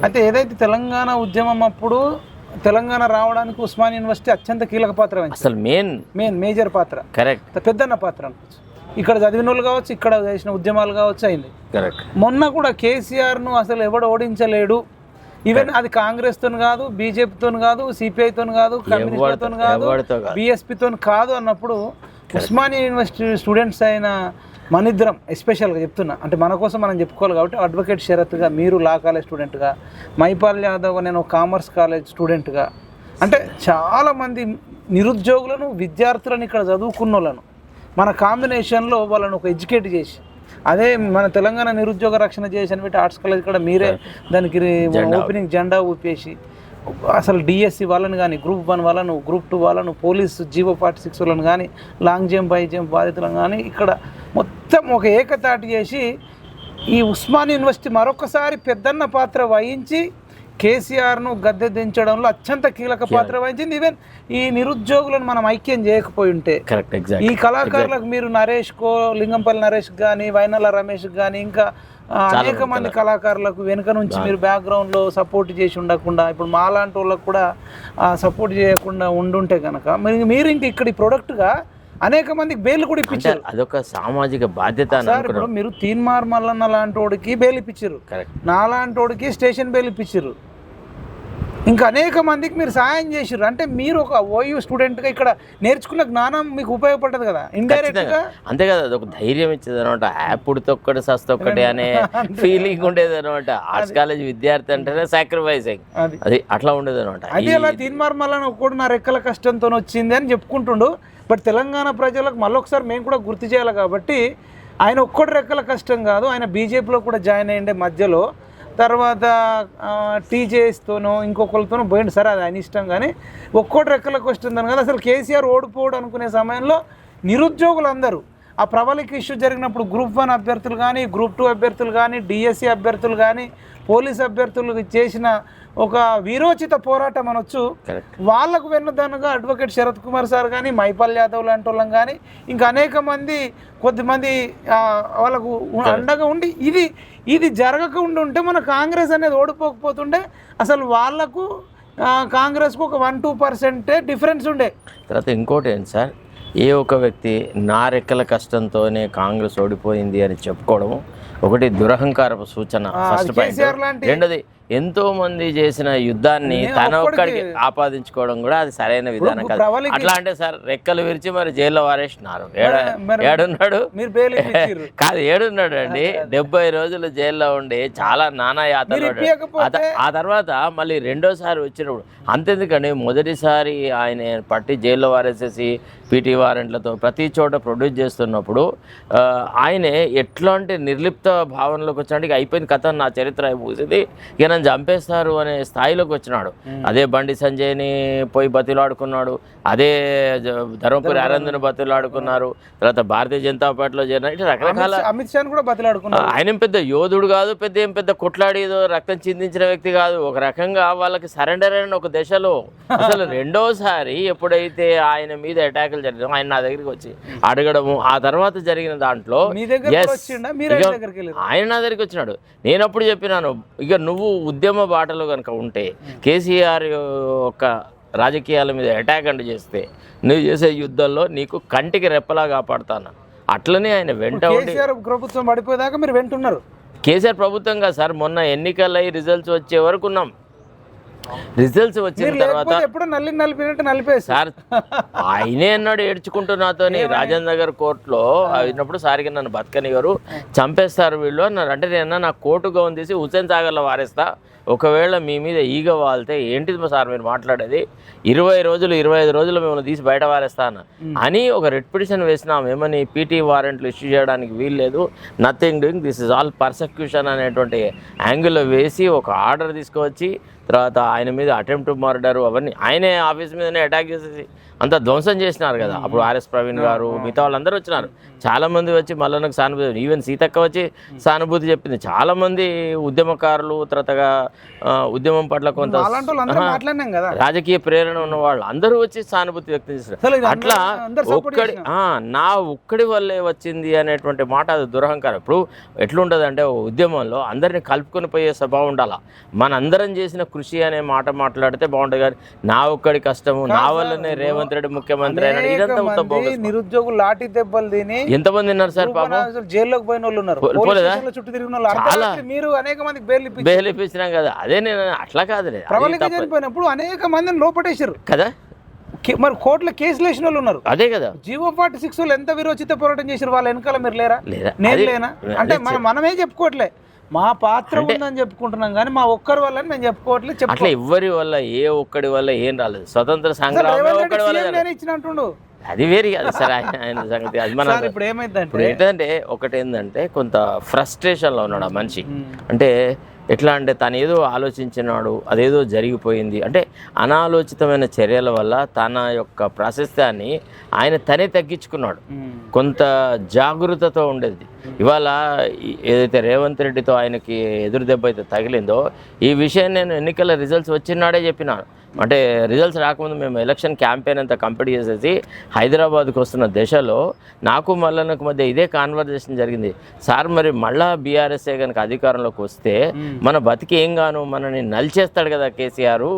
అయితే ఏదైతే తెలంగాణ ఉద్యమం అప్పుడు తెలంగాణ రావడానికి ఉస్మానియా యూనివర్సిటీ అత్యంత కీలక పాత్ర వహించింది. అసలు మేజర్ పాత్ర, కరెక్ట్, పెద్దన్న పాత్ర అనుకోవచ్చు. ఇక్కడ చదివిన వాళ్ళు కావచ్చు, ఇక్కడ చేసిన ఉద్యమాలు కావచ్చు అయింది. కరెక్ట్. మొన్న కూడా కేసీఆర్ను అసలు ఎవడు ఓడించలేడు. ఈవెన్ అది కాంగ్రెస్తో కాదు, బీజేపీతో కాదు, సిపిఐతో కాదు, కమ్యూనిస్టులతో కాదు, బీఎస్పీతో కాదు అన్నప్పుడు ఉస్మానియా యూనివర్సిటీ స్టూడెంట్స్ అయిన మనిద్దరం ఎస్పెషల్గా చెప్తున్నా, అంటే మన కోసం మనం చెప్పుకోవాలి కాబట్టి, అడ్వకేట్ శరత్గా, మీరు లా కాలేజ్ స్టూడెంట్గా, మైపాల్ యాదవ్ నేను కామర్స్ కాలేజ్ స్టూడెంట్గా, అంటే చాలామంది నిరుద్యోగులను, విద్యార్థులను, ఇక్కడ చదువుకున్న వాళ్ళను మన కాంబినేషన్లో వాళ్ళను ఒక ఎడ్యుకేట్ చేసి, అదే మన తెలంగాణ నిరుద్యోగ రక్షణ చేసి అని పెట్టి ఆర్ట్స్ కాలేజ్ కూడా మీరే దానికి ఓపెనింగ్ జెండా ఊపేసి, అసలు డిఎస్సి వాళ్ళని కానీ, గ్రూప్ 1 వాళ్ళను, గ్రూప్ 2 వాళ్ళను, పోలీసు జీవో 46 వాళ్ళని కానీ, లాంగ్ జంప్ హై జంప్ బాధితులను కానీ ఇక్కడ మొత్తం ఒక ఏకతాటి చేసి ఈ ఉస్మానియా యూనివర్సిటీ మరొకసారి పెద్దన్న పాత్ర వహించి కేసీఆర్ను గద్దె దించడంలో అత్యంత కీలక పాత్ర వహించింది. ఈవెన్ ఈ నిరుద్యోగులను మనం ఐక్యం చేయకపోయి ఉంటే, ఈ కళాకారులకు మీరు నరేష్కో, లింగంపల్లి నరేష్ కానీ, వైనల రమేష్ కానీ, ఇంకా అనేక మంది కళాకారులకు వెనుక నుంచి మీరు బ్యాక్గ్రౌండ్లో సపోర్ట్ చేసి ఉండకుండా, ఇప్పుడు మాలాంటి వాళ్ళకు కూడా సపోర్ట్ చేయకుండా ఉండుంటే కనుక మీరు ఇంక ఇక్కడ ఈ ప్రొడక్ట్గా అనేక మందికి బెయిల్ కూడా ఇప్పించారు. అదొక సామాజిక బాధ్యత. ఇప్పుడు మీరు తీన్మార్ మల్లన్న లాంటి వాడికి బెయిల్ ఇప్పించారు, నాలాంటి వాడికి స్టేషన్ బెయిల్ ఇప్పించారు, ఇంకా అనేక మందికి మీరు సాయం చేసారు. అంటే మీరు ఒక ఓయూ స్టూడెంట్గా ఇక్కడ నేర్చుకున్న జ్ఞానం మీకు ఉపయోగపడుతుంది కదా, ఇండైరెక్ట్గా. అంతే కదా, అదొక ధైర్యం ఇచ్చేది అనమాట. యాప్డుతొక్కటి సస్తొక్కటి అనే ఫీలింగ్ ఉండేది అనమాట. ఆర్ట్స్ కాలేజ్ విద్యార్థి అంటేనే సాక్రిఫైసింగ్, అది అట్లా ఉండేది అనమాట. అది అలా తీన్మార్ మల్లన్న కూడా నా రెక్కల కష్టంతో వచ్చింది అని చెప్పుకుంటుండు. బట్ తెలంగాణ ప్రజలకు మళ్ళొకసారి మేము కూడా గుర్తు చేయాలి కాబట్టి, ఆయన ఒక్కటి రెక్కల కష్టం కాదు, ఆయన బీజేపీలో కూడా జాయిన్ అయ్యిండే మధ్యలో, తర్వాత టీజేఎస్తోనో ఇంకొకరితోనో పోయింది. సరే అది ఆయన ఇష్టం, కానీ ఒక్కోటి రెక్కలకు వస్తుందని కదా. అసలు కేసీఆర్ ఓడిపోవడం అనుకునే సమయంలో నిరుద్యోగులందరూ ఆ ప్రబలిక ఇష్యూ జరిగినప్పుడు గ్రూప్ 1 అభ్యర్థులు కానీ, గ్రూప్ 2 అభ్యర్థులు కానీ, డిఎస్సి అభ్యర్థులు కానీ, పోలీస్ అభ్యర్థులు చేసిన ఒక వీరోచిత పోరాటం అనొచ్చు. వాళ్ళకు వెన్నుదన్నుగా అడ్వకేట్ శరత్ కుమార్ సార్ కానీ, మైపాల్ యాదవ్ లాంటి వాళ్ళం కానీ, ఇంకా అనేక మంది కొద్దిమంది వాళ్ళకు అండగా ఉండి ఇది జరగకుండా ఉంటే మన కాంగ్రెస్ అనేది ఓడిపోకపోతుండే. అసలు వాళ్లకు కాంగ్రెస్కు ఒక 1-2% డిఫరెన్స్ ఉండే. తర్వాత ఇంకోటి ఏంటి సార్, ఏ ఒక వ్యక్తి నా రెక్కల కష్టంతోనే కాంగ్రెస్ ఓడిపోయింది అని చెప్పుకోవడము ఒకటి దురహంకారపు సూచన, ఫస్ట్ పాయింట్. రెండోది, ఎంతో మంది చేసిన యుద్ధాన్ని తన ఒక్కడికి ఆపాదించుకోవడం కూడా అది సరైన విధానం కాదు. అట్లా అంటే సార్ రెక్కలు విరిచి మరి జైల్లో వారేసినారు. ఏడున్నాడు కాదు, ఏడున్నాడు అండి. 70 రోజులు జైల్లో ఉండి చాలా నానా యాతలు. ఆ తర్వాత మళ్ళీ రెండోసారి వచ్చినప్పుడు అంతెందుకండి, మొదటిసారి ఆయన పట్టి జైల్లో వారేసేసి పీటీ వారెంట్లతో ప్రతి చోట ప్రొడ్యూస్ చేస్తున్నప్పుడు ఆయనే ఎట్లాంటి నిర్లిప్త భావనలోకి వచ్చినట్టు ఇక అయిపోయింది కథ, నా చరిత్ర అయిపోయింది, ఇక నన్ను చంపేస్తారు అనే స్థాయిలోకి వచ్చినాడు. అదే బండి సంజయ్ని పోయి బతిలాడుకున్నాడు, అదే ధర్మపురి అరంధను బతిలాడుకున్నారు, తర్వాత భారతీయ జనతా పార్టీలో చేరిన, ఇట్లా రకరకాల అమిత్ షా కూడా బతిలాడుకున్నారు. ఆయన పెద్ద యోధుడు కాదు, ఏం పెద్ద కొట్లాడేదో రక్తం చిందించిన వ్యక్తి కాదు. ఒక రకంగా వాళ్ళకి సరెండర్ అయిన ఒక దశలో అసలు రెండోసారి ఎప్పుడైతే ఆయన మీద అటాకులు జరిగిందో ఆయన నా దగ్గరికి వచ్చి అడగడము, ఆ తర్వాత జరిగిన దాంట్లో ఆయన నా దగ్గరికి వచ్చినాడు. నేను అప్పుడు చెప్పినాను, ఇక నువ్వు ఉద్యమ బాటలో కనుక ఉంటే కేసీఆర్ యొక్క రాజకీయాల మీద అటాక్ అంటూ చేస్తే నువ్వు చేసే యుద్ధంలో నీకు కంటికి రెప్పలా కాపాడుతాను. అట్లనే ఆయన వెంట ప్రభుత్వం పడిపోయేదాకా మీరు వెంటున్నారు. కేసీఆర్ ప్రభుత్వంగా సార్ మొన్న ఎన్నికలై రిజల్ట్స్ వచ్చే వరకు ఉన్నాం. రిజల్ట్స్ వచ్చిన తర్వాత సార్ ఆయనే అన్నాడు ఏడ్చుకుంటూ నాతోని రాజేంద్ర నగర్ కోర్టులో అయినప్పుడు, సారికి నన్ను బతకనివారు, చంపేస్తారు వీళ్ళు అన్నారు. అంటే నేను నా కోర్టు గౌన్ తీసి హుస్సేన్ సాగర్లో వారేస్తా, ఒకవేళ మీ మీద ఈగ వాళ్తే ఏంటిది సార్ మీరు మాట్లాడేది, 20 రోజులు 25 రోజులు మిమ్మల్ని తీసి బయట వారేస్తాను అని ఒక రెడ్ పిటిషన్ వేసినాం. ఏమని, పీటీ వారెంట్లు ఇష్యూ చేయడానికి వీల్లేదు, nothing doing, this is all persecution అనేటువంటి యాంగిల్లో వేసి ఒక ఆర్డర్ తీసుకువచ్చి, తర్వాత ఆయన మీద అటెంప్ట్ మర్డర్ అవన్నీ ఆయనే ఆఫీస్ మీదనే అటాక్ చేసేసి అంత ధ్వంసం చేసినారు కదా. అప్పుడు ఆర్ఎస్ ప్రవీణ్ గారు మిగతా వాళ్ళందరూ వచ్చినారు. చాలా మంది వచ్చి మల్లన్నకు సానుభూతి, ఈవెన్ సీతక్క వచ్చి సానుభూతి చెప్పింది. చాలా మంది ఉద్యమకారులు, తర్వాతగా ఉద్యమం పట్ల కొంత రాజకీయ ప్రేరణ ఉన్న వాళ్ళు అందరూ వచ్చి సానుభూతి వ్యక్తం చేస్తారు. అట్లా నా ఒక్కడి వల్లే వచ్చింది అనేటువంటి మాట అది దురహంకారం. ఇప్పుడు ఎట్లుంటుంది అంటే ఉద్యమంలో అందరినీ కలుపుకొని పోయే స్వభావం ఉండాలా. మనందరం చేసిన కృషి అనే మాట మాట్లాడితే బాగుంటుంది. కానీ నా ఒక్కడి కష్టము, నా వల్లనే రేవంత్ రెడ్డి ముఖ్యమంత్రి అయినాడు, ఇదంతా మొత్తం బోగస్. నిరుద్యోగులు లాఠీ దెబ్బలు తిని ఎంతమంది ఉన్నారు సార్ పాపం, జైల్లోకి పోయిన వాళ్ళు ఉన్నారు, చుట్టూ తిరిగిన వాళ్ళు. చాలా మీరు అనేక మందికి బెయిల్ ఇప్పించినాం కదా. అదే నేను అట్లా కాదు, చనిపోయినప్పుడు అనేక మందిని లోపటేశారు కదా. మరి కోర్టులో కేసులు వేసిన వాళ్ళు ఉన్నారు. అదే కదా. జీవో 46 వాళ్ళు ఎంత విరోచిత పోరాటం చేశారు. వాళ్ళ వెనకాల మీరు లేరా? నేను లేనా? అంటే మనమే చెప్పుకోవట్లే, మా పాత్ర ఉందని చెప్పుకుంటున్నాం కానీ మా ఒక్కరి వల్ల మేము చెప్పుకోవట్లేదు. అట్లా ఎవరి వల్ల, ఏ ఒక్కడి వల్ల ఏం రాలేదు. స్వతంత్ర సంగ్రామం ఇచ్చినట్టుండు, అది వేరే కాదు సార్ ఆయన సంగతి. అది మన ఇప్పుడు ఏంటంటే ఒకటి ఏంటంటే కొంత ఫ్రస్ట్రేషన్లో ఉన్నాడు ఆ మనిషి. అంటే ఎట్లా అంటే తను ఏదో ఆలోచించినాడు, అదేదో జరిగిపోయింది. అంటే అనాలోచితమైన చర్యల వల్ల తన యొక్క ప్రాశస్త్యాన్ని ఆయన తనే తగ్గించుకున్నాడు. కొంత జాగృతతో ఉండేది. ఇవాళ ఏదైతే రేవంత్ రెడ్డితో ఆయనకి ఎదురు దెబ్బ అయితే తగిలిందో, ఈ విషయం నేను ఎన్నికల రిజల్ట్స్ వచ్చినాడే చెప్పినాను. అంటే రిజల్ట్స్ రాకముందు మేము ఎలక్షన్ క్యాంపెయిన్ అంతా కంప్లీట్ చేసేసి హైదరాబాద్కి వస్తున్న దశలో నాకు మల్లన్నకు మధ్య ఇదే కాన్వర్జేషన్ జరిగింది. సార్ మరి మళ్ళా బీఆర్ఎస్ఏ కనుక అధికారంలోకి వస్తే మన బతికి ఏం గాను మనని నలిచేస్తాడు కదా కేసీఆర్,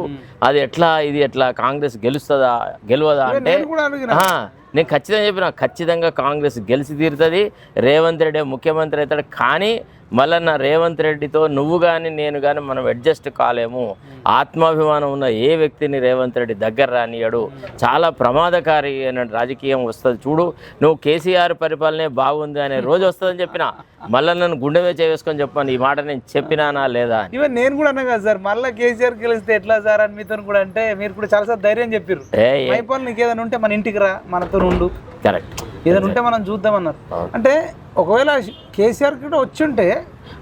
అది ఎట్లా, ఇది ఎట్లా, కాంగ్రెస్ గెలుస్తుందా గెలవదా అంటే నేను ఖచ్చితంగా చెప్పిన, ఖచ్చితంగా కాంగ్రెస్ గెలిచి తీరుతుంది, రేవంత్ రెడ్డి ముఖ్యమంత్రి అవుతాడు. కానీ మళ్ళన్న రేవంత్ రెడ్డితో నువ్వు కానీ నేను కానీ మనం అడ్జస్ట్ కాలేము. ఆత్మాభిమానం ఉన్న ఏ వ్యక్తిని రేవంత్ రెడ్డి దగ్గర రానియడు. చాలా ప్రమాదకారి అయిన రాజకీయం వస్తుంది చూడు, నువ్వు కేసీఆర్ పరిపాలనే బాగుంది అనే రోజు వస్తుందని చెప్పిన. మళ్ళీ నన్ను గుండెమే చేసుకొని చెప్పాను, ఈ మాట నేను చెప్పినానా లేదా. ఈవెన్ నేను కూడా అన్నా కదా సార్, మళ్ళీ కేసీఆర్ గెలిస్తే ఎట్లా సార్ అని మీతో కూడా అంటే మీరు కూడా చాలాసార్లు ధైర్యం చెప్పారు. మైపాల్ నీకు ఏదైనా ఉంటే మన ఇంటికి రా, మనతో ఉండు, కరెక్ట్, ఏదైనా ఉంటే మనం చూద్దామన్నారు. అంటే ఒకవేళ కేసీఆర్ కూడా వచ్చి ఉంటే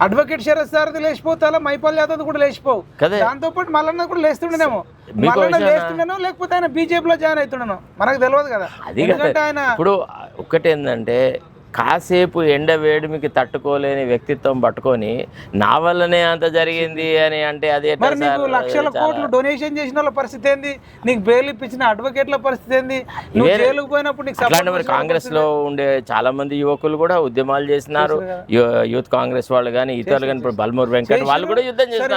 అడ్వకేట్ శరత్ సారథి లేచిపోతా, మైపాల్ యాదవ్ కూడా లేచిపోవు, దాంతో పాటు మల్లన్న కూడా లేస్తుండేనేమో. మల్లన్న లేస్తుండేనో లేకపోతే ఆయన బీజేపీలో జాయిన్ అవుతుండేనో మనకు తెలియదు కదా. ఎందుకంటే ఆయన ఇప్పుడు ఒక్కటి ఏంటంటే కాసేపు ఎండ వేడిమికి తట్టుకోలేని వ్యక్తిత్వం పట్టుకొని నా వల్లనే అంత జరిగింది అని అంటే అది మరి నీకు లక్షల కోట్లు డొనేషన్ చేసిన వాళ్ళ పరిస్థితి ఏంది? నీకు బెయిల్ ఇప్పించిన అడ్వకేట్ల పరిస్థితి ఏంది? నువ్వు జైలుకు పోయినప్పుడు నీకు అట్లాంటి మరి కాంగ్రెస్ లో ఉండే చాలా మంది యువకులు కూడా ఉద్యమాలు చేసినారు. యూత్ కాంగ్రెస్ వాళ్ళు కానీ ఇతరులు కానీ, ఇప్పుడు బల్మూర్ వెంకట్ వాళ్ళు కూడా యుద్ధం చేసినారు.